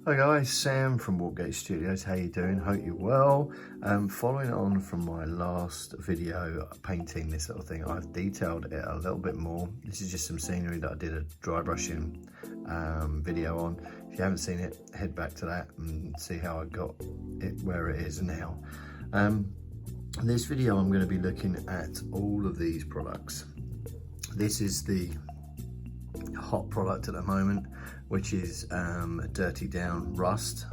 Hi guys, Sam from Walkgate Studios. How you doing? Hope you're well. Following on from my last video painting this little thing, I've detailed it a little bit more. This is just some scenery that I did a dry brushing video on. If you haven't seen it, head back to that and see how I got it where it is now. In this video I'm going to be looking at all of these products. This is the hot product at the moment, which is a Dirty Down Rust,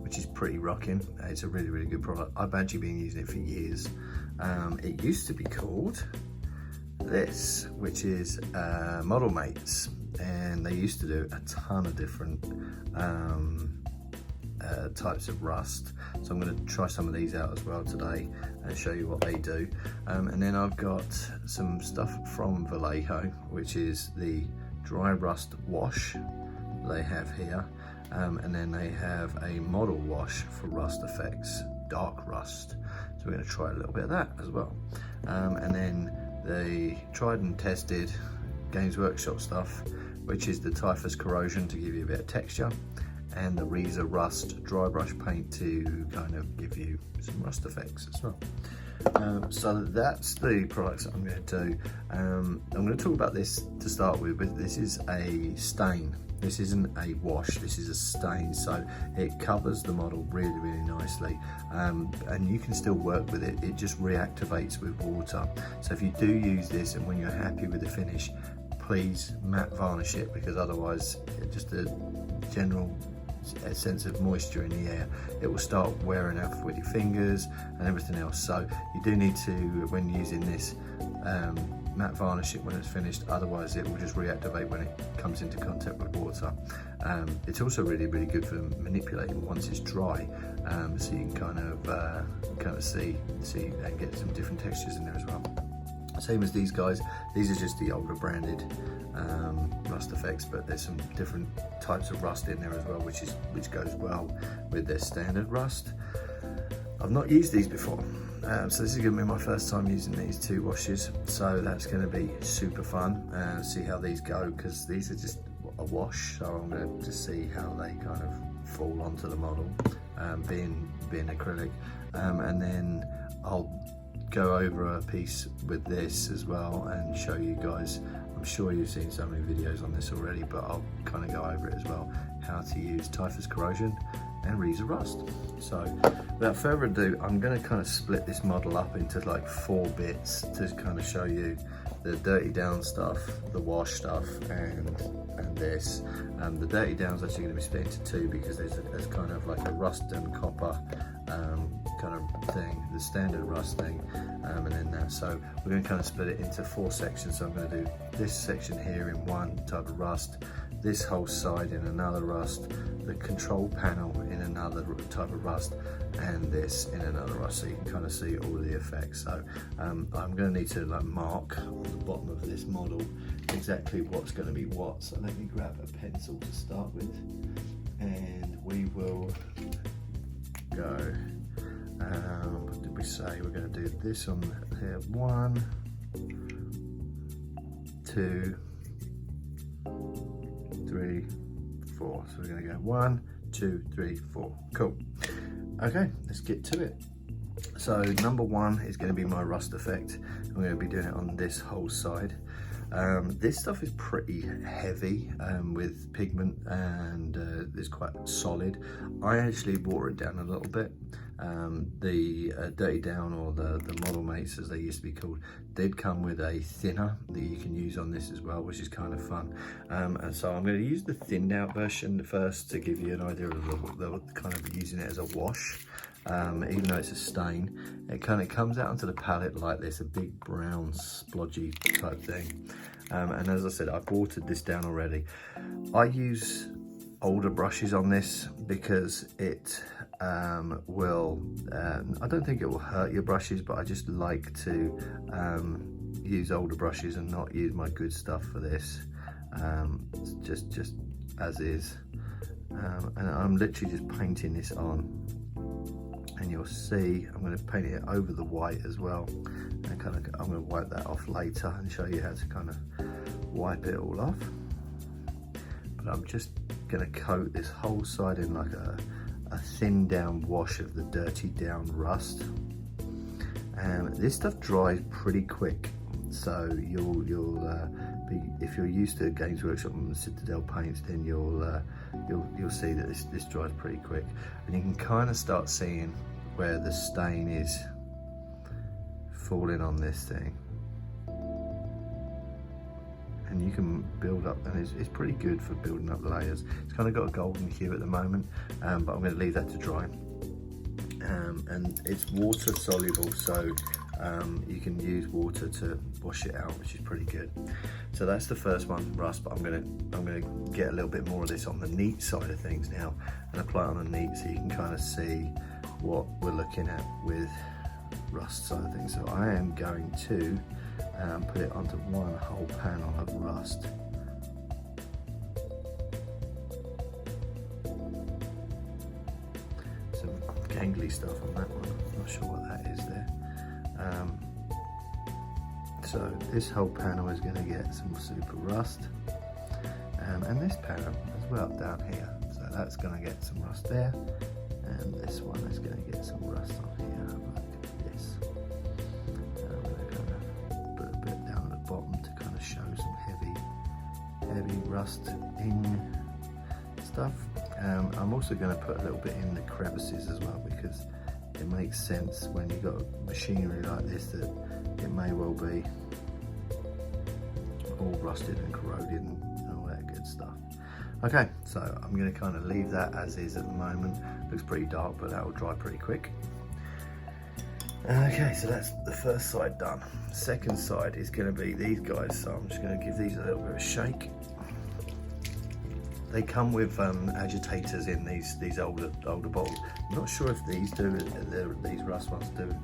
which is pretty rocking. It's a really good product. I've actually been using it for years. It used to be called this, which is Model Mates, and they used to do a ton of different types of rust. So I'm going to try some of these out as well today and show you what they do. And then I've got some stuff from Vallejo, which is the dry rust wash they have here, and then they have a model wash for rust effects, dark rust. So we're going to try a little bit of that as well. And then the tried and tested Games Workshop stuff, which is the Typhus Corrosion to give you a bit of texture, and the Reza Rust dry brush paint to kind of give you some rust effects as well. So that's the products that I'm going to do. I'm going to talk about this to start with, but this is a stain. This isn't a wash, this is a stain, so it covers the model really nicely, and you can still work with it. It just reactivates with water. So if you do use this and when you're happy with the finish, please matte varnish it, because otherwise just a general sense of moisture in the air, it will start wearing off with your fingers and everything else. So you do need to, when using this, matte varnish it when it's finished, otherwise it will just reactivate when it comes into contact with water. It's also really good for manipulating once it's dry, so you can kind of see and get some different textures in there as well. Same as these guys, these are just the older branded rust effects, but there's some different types of rust in there as well, which goes well with their standard rust. I've not used these before, so this is going to be my first time using these two washes, so that's going to be super fun. See how these go, because these are just a wash, so I'm going to just see how they kind of fall onto the model, being acrylic, and then I'll go over a piece with this as well and show you guys. I'm sure you've seen so many videos on this already, but I'll kind of go over it as well, how to use Typhus Corrosion and Reza Rust. So without further ado, I'm going to kind of split this model up into like 4 bits to kind of show you the Dirty Down stuff, the wash stuff, and this. The Dirty Down is actually going to be split into 2, because there's kind of like a rust and copper kind of thing, the standard rust thing, and then that. So we're going to kind of split it into 4 sections. So I'm going to do this section here in one type of rust, this whole side in another rust, the control panel in another type of rust, and this in another rust, so you can kind of see all of the effects. So I'm going to need to like mark on the bottom of this model exactly what's going to be what. So let me grab a pencil to start with, and we will go. What did we say? We're going to do this on here. 1, 2, 3, 4. So we're going to go 1, 2, 3, 4. Cool. Okay, let's get to it. So number 1 is going to be my rust effect. I'm going to be doing it on this whole side. This stuff is pretty heavy with pigment, and it's quite solid. I actually wore it down a little bit. The Dirty Down, or the Model Mates as they used to be called, did come with a thinner that you can use on this as well, which is kind of fun. And so I'm going to use the thinned out version first to give you an idea of the kind of using it as a wash. Even though it's a stain, it kind of comes out onto the palette like this, a big brown splodgy type thing. And as I said, I've watered this down already. I use older brushes on this because it will, I don't think it will hurt your brushes, but I just like to use older brushes and not use my good stuff for this, just as is. And I'm literally just painting this on, and you'll see I'm going to paint it over the white as well, and I'm going to wipe that off later and show you how to kind of wipe it all off. But I'm just going to coat this whole side in like a thin down wash of the dirty down rust. And this stuff dries pretty quick, so you'll be, if you're used to Games Workshop and Citadel paints, then you'll see that this dries pretty quick, and you can kind of start seeing where the stain is falling on this thing, and you can build up, and it's pretty good for building up layers. It's kind of got a golden hue at the moment, but I'm going to leave that to dry. And it's water soluble, so you can use water to wash it out, which is pretty good. So that's the first one, rust. But I'm gonna get a little bit more of this on the neat side of things now, and apply it on the neat, so you can kind of see what we're looking at with rust side of things. So I am going to put it onto one whole panel of rust. Gangly stuff on that one, I'm not sure what that is there. So this whole panel is going to get some super rust, and this panel as well down here, so that's going to get some rust there, and this one is going to get some rust on here like this. I'm going to kind of put a bit down at the bottom to kind of show some heavy rust in stuff. I'm also going to put a little bit in the crevices as well, because it makes sense when you've got machinery like this that it may well be all rusted and corroded and all that good stuff. Okay, so I'm going to kind of leave that as is at the moment. Looks pretty dark, but that will dry pretty quick. Okay, so that's the first side done. Second side is going to be these guys, so I'm just going to give these a little bit of a shake. They come with agitators in these older bottles. I'm not sure if these do, these rust ones do.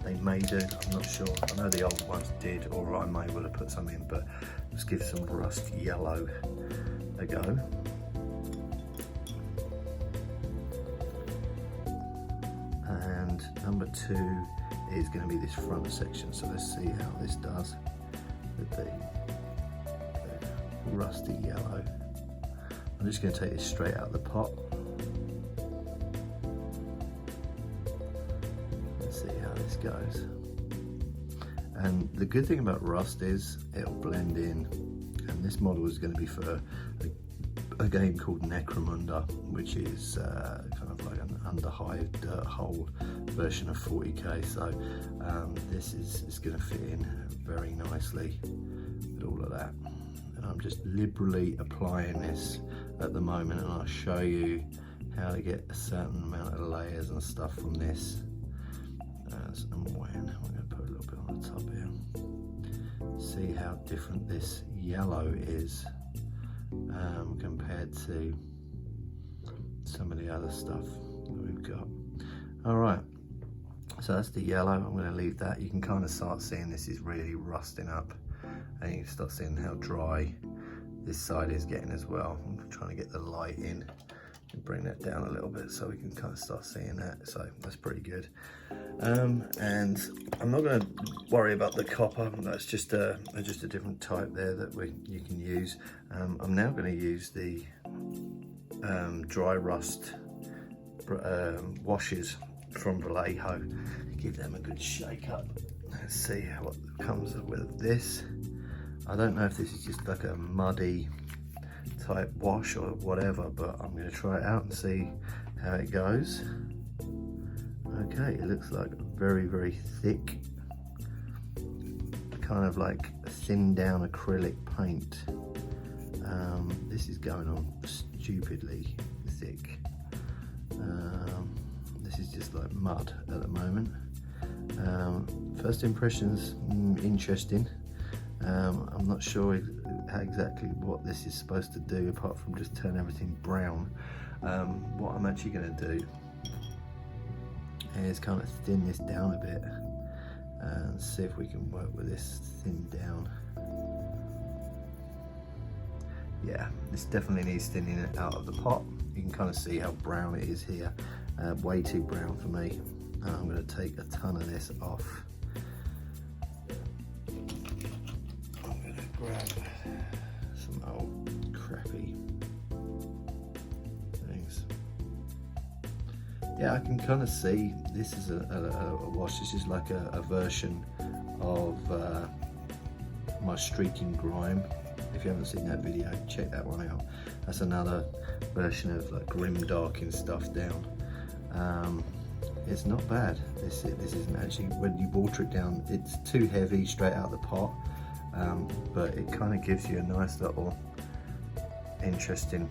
They may do, I'm not sure. I know the old ones did, or I may well have put some in, but let's give some rust yellow a go. And number 2 is going to be this front section. So let's see how this does with the rusty yellow. I'm just going to take this straight out of the pot. Let's see how this goes. And the good thing about rust is it'll blend in, and this model is going to be for a game called Necromunda, which is kind of like an underhive dirt hole version of 40k. So this is going to fit in very nicely with all of that. And I'm just liberally applying this at the moment, and I'll show you how to get a certain amount of layers and stuff from this as and when. I'm going to put a little bit on the top here. See how different this yellow is compared to some of the other stuff that we've got. Alright, so that's the yellow. I'm going to leave that. You can kind of start seeing this is really rusting up, and you can start seeing how dry this side is getting as well. I'm trying to get the light in and bring that down a little bit so we can kind of start seeing that. So that's pretty good. And I'm not going to worry about the copper. That's just a different type there that you can use. I'm now going to use the dry rust washes from Vallejo. Give them a good shake up. Let's see what comes up with this. I don't know if this is just like a muddy type wash or whatever, but I'm going to try it out and see how it goes. Okay, it looks like very thick, kind of like a thin down acrylic paint. This is going on stupidly thick. This is just like mud at the moment. First impressions, interesting. I'm not sure exactly what this is supposed to do apart from just turn everything brown. What I'm actually going to do is kind of thin this down a bit and see if we can work with this thin down. Yeah, this definitely needs thinning it out of the pot. You can kind of see how brown it is here. Way too brown for me. I'm going to take a ton of this off. I'm going to grab some old crappy yeah, I can kind of see this is a wash. This is like a version of my Streaking Grime. If you haven't seen that video, check that one out. That's another version of like grim darking stuff down. It's not bad. This isn't actually, when you water it down, it's too heavy straight out of the pot, but it kind of gives you a nice little interesting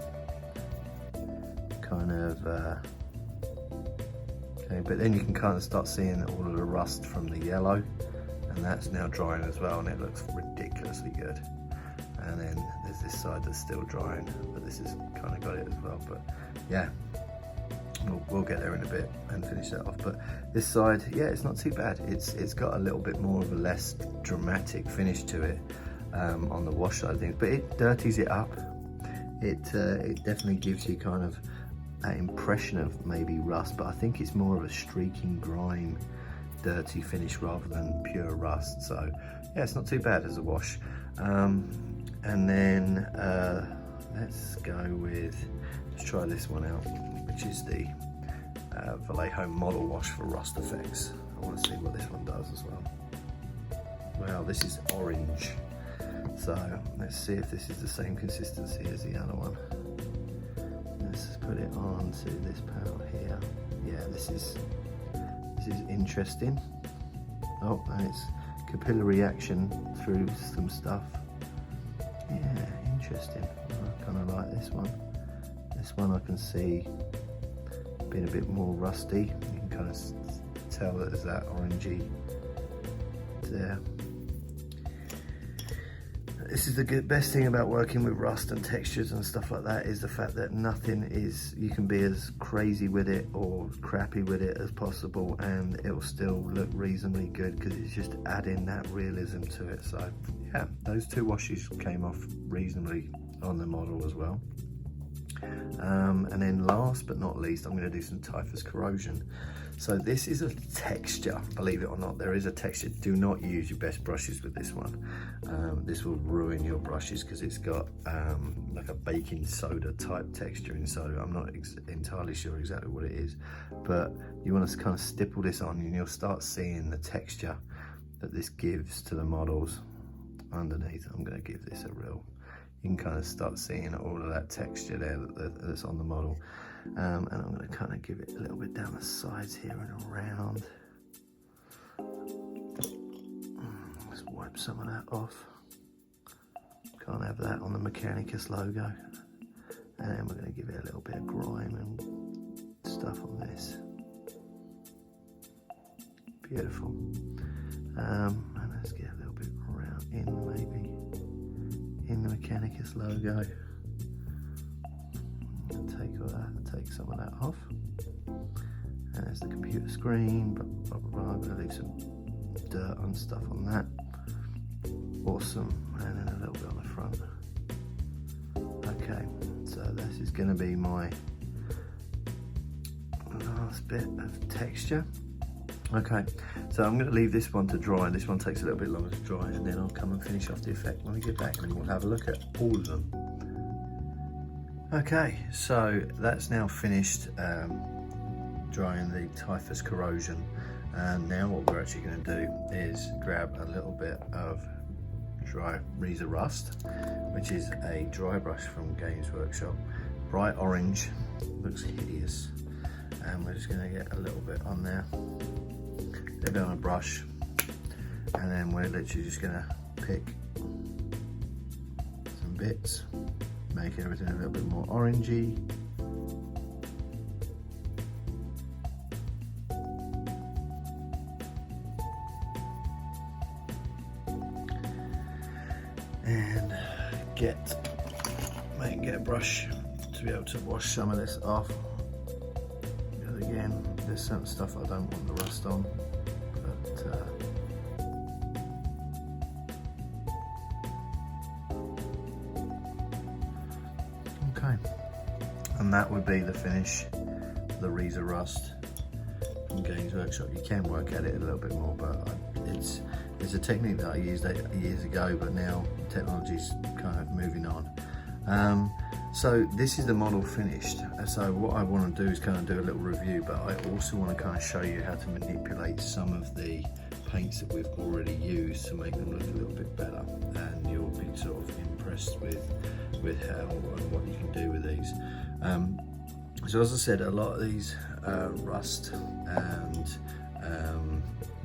kind of okay, but then you can kind of start seeing all of the rust from the yellow, and that's now drying as well, and it looks ridiculously good. And then there's this side that's still drying, but this has kind of got it as well. But yeah, we'll get there in a bit and finish that off. But this side, yeah, it's not too bad. It's got a little bit more of a less dramatic finish to it on the wash side of things, but it dirties it up. It definitely gives you kind of that impression of maybe rust, but I think it's more of a Streaking Grime dirty finish rather than pure rust. So yeah, it's not too bad as a wash. And then let's try this one out, which is the Vallejo Model Wash for Rust Effects. I want to see what this one does as well. Well, this is orange, so let's see if this is the same consistency as the other one. Let's put it on to this panel here. Yeah, this is interesting. Oh, and it's capillary action through some stuff. Yeah, interesting. I kind of like this one. This one I can see being a bit more rusty. You can kind of tell that there's that orangey there. This is the best thing about working with rust and textures and stuff like that, is the fact that nothing is, you can be as crazy with it or crappy with it as possible and it'll still look reasonably good, because it's just adding that realism to it. So yeah, those two washes came off reasonably on the model as well. And then last but not least, I'm going to do some Typhus Corrosion. So this is a texture, believe it or not, there is a texture. Do not use your best brushes with this one. This will ruin your brushes because it's got like a baking soda type texture inside. I'm not entirely sure exactly what it is, but you want to kind of stipple this on and you'll start seeing the texture that this gives to the models underneath. I'm going to give this a real, you can kind of start seeing all of that texture there that's on the model. And I'm going to kind of give it a little bit down the sides here and around. Let's wipe some of that off. Can't have that on the Mechanicus logo. And then we're going to give it a little bit of grime and stuff on this. Beautiful. And let's get a little bit around in, maybe in the Mechanicus logo. Take all that, take some of that off. And there's the computer screen, blah, blah, blah, blah. I'm going to leave some dirt and stuff on that. Awesome. And then a little bit on the front. Okay, so this is going to be my last bit of texture. Okay, so I'm going to leave this one to dry. This one takes a little bit longer to dry, and then I'll come and finish off the effect when we get back, and we'll have a look at all of them. Okay, so that's now finished drying the Typhus Corrosion, and now what we're actually going to do is grab a little bit of dry Riza Rust, which is a dry brush from Games Workshop. Bright orange, looks hideous, and we're just going to get a little bit on there, a little bit on a brush, and then we're literally just going to pick some bits, make everything a little bit more orangey. And get a brush to be able to wash some of this off. Because again, there's certain stuff I don't want the rust on, but okay, and that would be the finish, the Riza Rust from Games Workshop. You can work at it a little bit more, but it's a technique that I used 8 years ago, but now technology's kind of moving on. So this is the model finished. So what I want to do is kind of do a little review, but I also want to kind of show you how to manipulate some of the paints that we've already used to make them look a little bit better, and you'll be sort of impressed with how and what you can do with these. So as I said, a lot of these rust and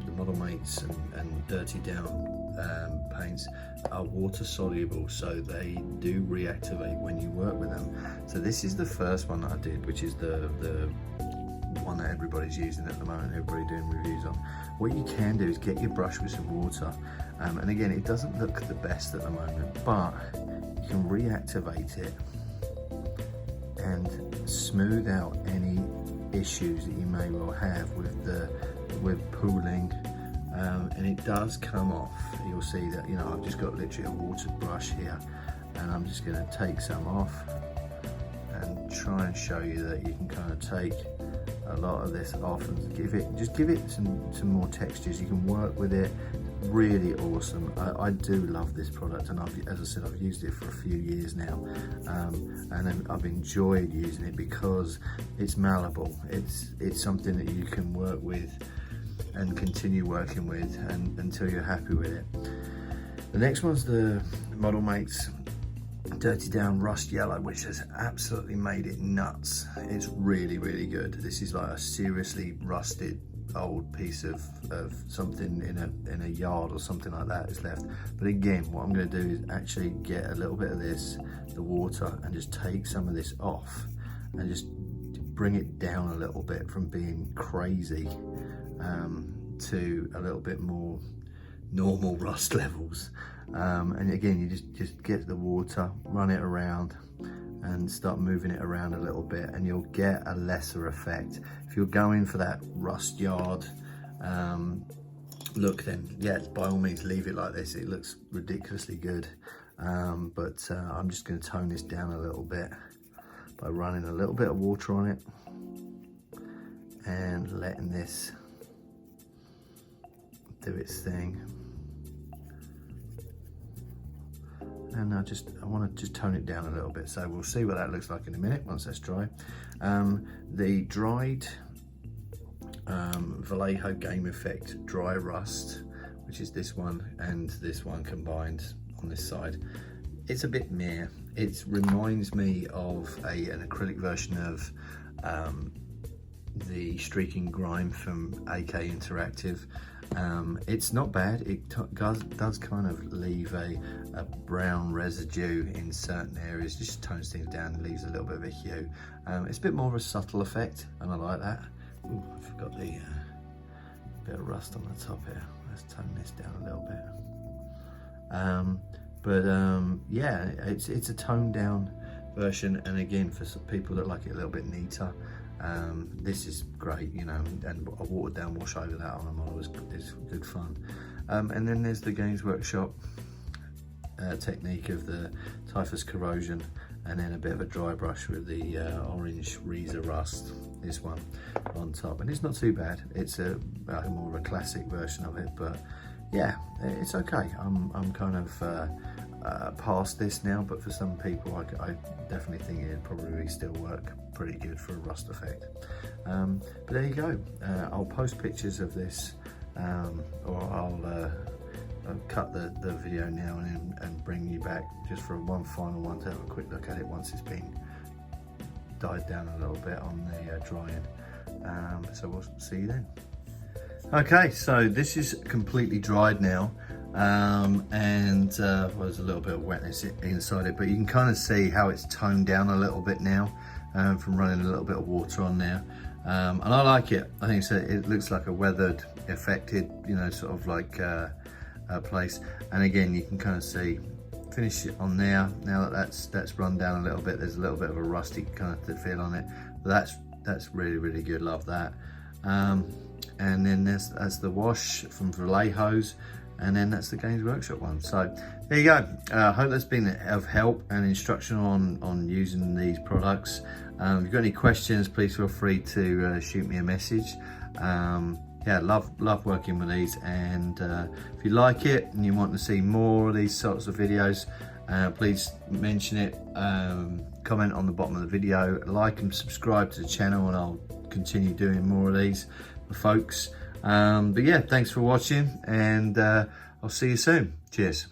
the Model Mates and Dirty Down paints are water soluble, so they do reactivate when you work with them. So this is the first one that I did, which is the one that everybody's using at the moment, everybody doing reviews on. What you can do is get your brush with some water, and again, it doesn't look the best at the moment, but you can reactivate it and smooth out any issues that you may well have with pooling, and it does come off. You'll see that, you know, I've just got literally a watered brush here, and I'm just going to take some off and try and show you that you can kind of take a lot of this off and give it some more textures. You can work with it. Really awesome. I do love this product, and as I said, I've used it for a few years now, and I've enjoyed using it because it's malleable. It's something that you can work with and continue working with until you're happy with it. The next one's the Model Mates Dirty Down Rust Yellow, which has absolutely made it nuts. It's really, really good. This is like a seriously rusted old piece of something in a yard or something like that is left. But again, what I'm going to do is actually get a little bit of this, the water, and just take some of this off and just bring it down a little bit from being crazy to a little bit more normal rust levels. And again, you just get the water, run it around and start moving it around a little bit, and you'll get a lesser effect. If you're going for that rust yard look, then yeah, by all means leave it like this. It looks ridiculously good, but I'm just going to tone this down a little bit by running a little bit of water on it and letting this do its thing. And I want to just tone it down a little bit, so we'll see what that looks like in a minute once that's dry. The dried Vallejo Game Effect Dry Rust, which is this one and this one combined on this side, it's a bit meh. It reminds me of an acrylic version of the Streaking Grime from AK Interactive. It's not bad. It does kind of leave a brown residue in certain areas, just tones things down and leaves a little bit of a hue. It's a bit more of a subtle effect, and I like that. Ooh, I forgot the bit of rust on the top here. Let's tone this down a little bit. Yeah, it's a toned down version, and again, for some people that like it a little bit neater, this is great, you know, and a watered down wash over that on a model is good fun. And then there's the Games Workshop technique of the Typhus Corrosion, and then a bit of a dry brush with the orange Reza Rust, this one on top, and it's not too bad. It's a more of a classic version of it, but yeah, it's okay. I'm kind of past this now, but for some people I definitely think it'd probably still work pretty good for a rust effect. But there you go. I'll post pictures of this, or I'll cut the video now and bring you back just for one final one to have a quick look at it once it's been died down a little bit on the drying. So we'll see you then. Okay, so this is completely dried now, and well, there's a little bit of wetness inside it, but you can kind of see how it's toned down a little bit now from running a little bit of water on there. And I like it. I think it looks like a weathered, affected, you know, sort of like place. And again, you can kind of see, finish it on there. Now that that's run down a little bit, there's a little bit of a rusty kind of feel on it. But that's really, really good. Love that. And then that's the wash from Vallejo's, and then that's the Games Workshop one. So there you go. I hope that's been of help and instruction on using these products. If you've got any questions, please feel free to shoot me a message. Yeah, love working with these, and if you like it and you want to see more of these sorts of videos, please mention it, comment on the bottom of the video, like and subscribe to the channel, and I'll continue doing more of these for folks. But yeah, thanks for watching, and I'll see you soon. Cheers.